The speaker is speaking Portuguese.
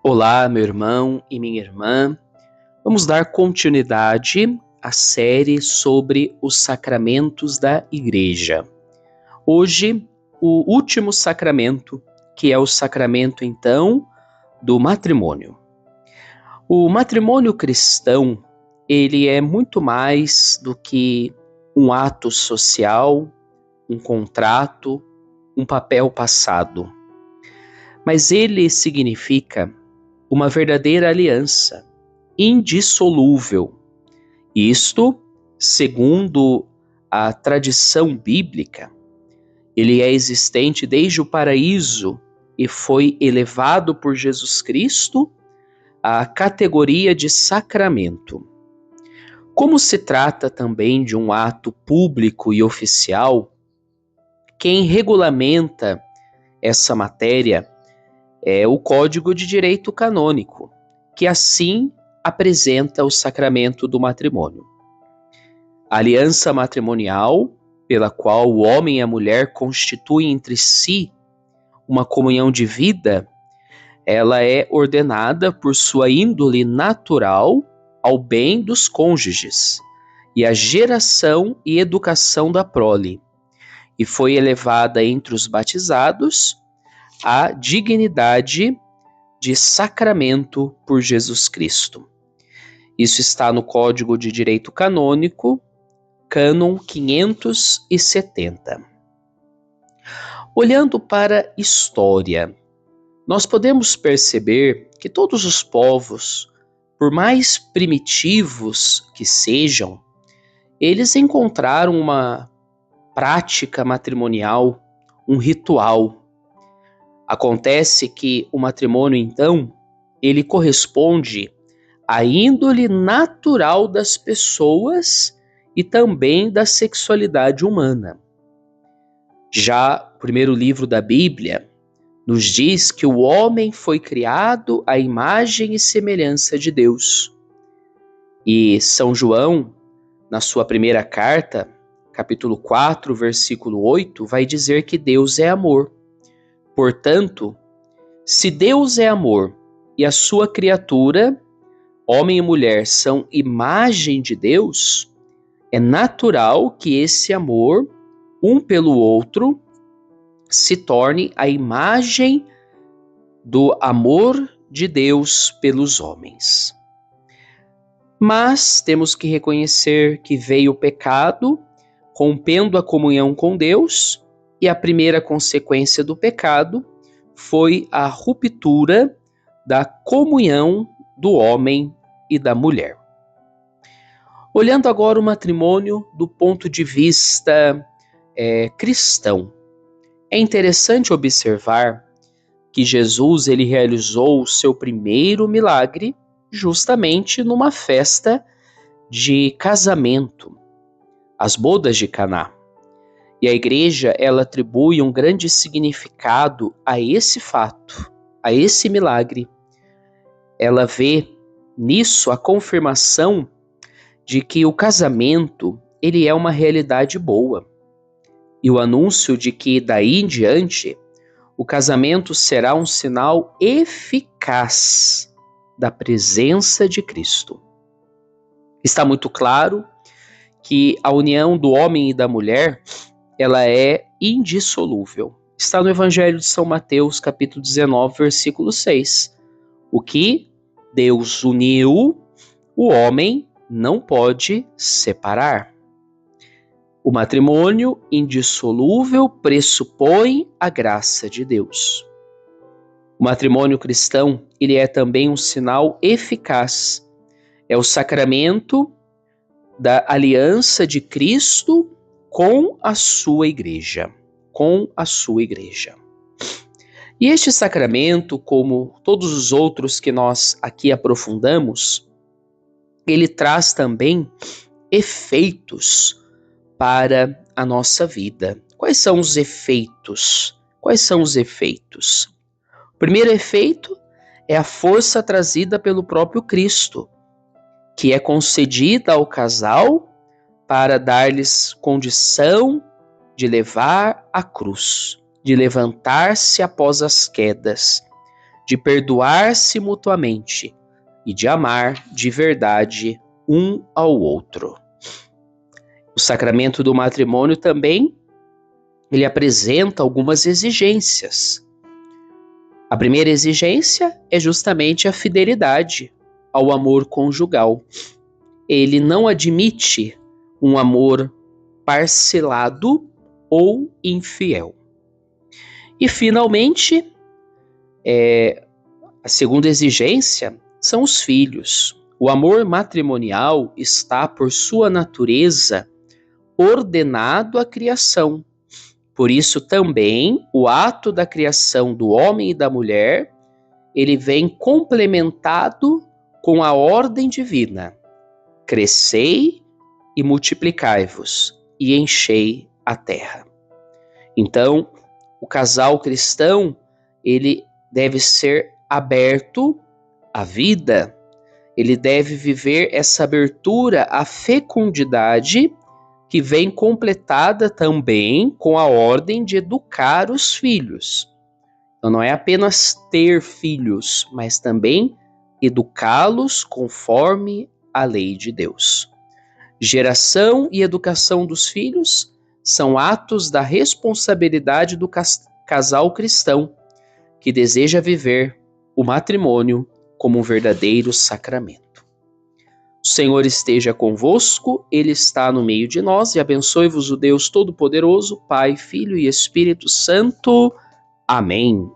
Olá, meu irmão e minha irmã. Vamos dar continuidade à série sobre os sacramentos da Igreja. Hoje, o último sacramento, que é o sacramento, então, do matrimônio. O matrimônio cristão, ele é muito mais do que um ato social, um contrato, um papel passado. Mas ele significa uma verdadeira aliança, indissolúvel. Isto, segundo a tradição bíblica, ele é existente desde o paraíso e foi elevado por Jesus Cristo à categoria de sacramento. Como se trata também de um ato público e oficial, quem regulamenta essa matéria é o Código de Direito Canônico, que assim apresenta o sacramento do matrimônio. A aliança matrimonial, pela qual o homem e a mulher constituem entre si uma comunhão de vida, ela é ordenada por sua índole natural ao bem dos cônjuges e à geração e educação da prole, e foi elevada entre os batizados à dignidade de sacramento por Jesus Cristo. Isso está no Código de Direito Canônico, Cânon 570. Olhando para a história, nós podemos perceber que todos os povos, por mais primitivos que sejam, eles encontraram uma prática matrimonial, um ritual. Acontece que o matrimônio, então, ele corresponde à índole natural das pessoas e também da sexualidade humana. Já o primeiro livro da Bíblia nos diz que o homem foi criado à imagem e semelhança de Deus. E São João, na sua primeira carta, capítulo 4, versículo 8, vai dizer que Deus é amor. Portanto, se Deus é amor e a sua criatura, homem e mulher, são imagem de Deus, é natural que esse amor, um pelo outro, se torne a imagem do amor de Deus pelos homens. Mas temos que reconhecer que veio o pecado, rompendo a comunhão com Deus, e a primeira consequência do pecado foi a ruptura da comunhão do homem e da mulher. Olhando agora o matrimônio do ponto de vista cristão, é interessante observar que Jesus ele realizou o seu primeiro milagre justamente numa festa de casamento, as bodas de Caná. E a igreja, ela atribui um grande significado a esse fato, a esse milagre. Ela vê nisso a confirmação de que o casamento, ele é uma realidade boa. E o anúncio de que daí em diante, o casamento será um sinal eficaz da presença de Cristo. Está muito claro que a união do homem e da mulher, ela é indissolúvel. Está no Evangelho de São Mateus, capítulo 19, versículo 6. O que Deus uniu, o homem não pode separar. O matrimônio indissolúvel pressupõe a graça de Deus. O matrimônio cristão, ele é também um sinal eficaz. É o sacramento da aliança de Cristo com a sua igreja, E este sacramento, como todos os outros que nós aqui aprofundamos, ele traz também efeitos para a nossa vida. Quais são os efeitos? O primeiro efeito é a força trazida pelo próprio Cristo, que é concedida ao casal para dar-lhes condição de levar a cruz, de levantar-se após as quedas, de perdoar-se mutuamente e de amar de verdade um ao outro. O sacramento do matrimônio também, ele apresenta algumas exigências. A primeira exigência é justamente a fidelidade ao amor conjugal. Ele não admite um amor parcelado ou infiel. E, finalmente, a segunda exigência são os filhos. O amor matrimonial está, por sua natureza, ordenado à criação. Por isso também o ato da criação do homem e da mulher, ele vem complementado com a ordem divina. Crescei e multiplicai-vos e enchei a terra. Então, o casal cristão, ele deve ser aberto à vida, ele deve viver essa abertura à fecundidade que vem completada também com a ordem de educar os filhos. Então não é apenas ter filhos, mas também educá-los conforme a lei de Deus. Geração e educação dos filhos são atos da responsabilidade do casal cristão, que deseja viver o matrimônio como um verdadeiro sacramento. O Senhor esteja convosco, Ele está no meio de nós, e abençoe-vos o Deus Todo-Poderoso, Pai, Filho e Espírito Santo. Amém.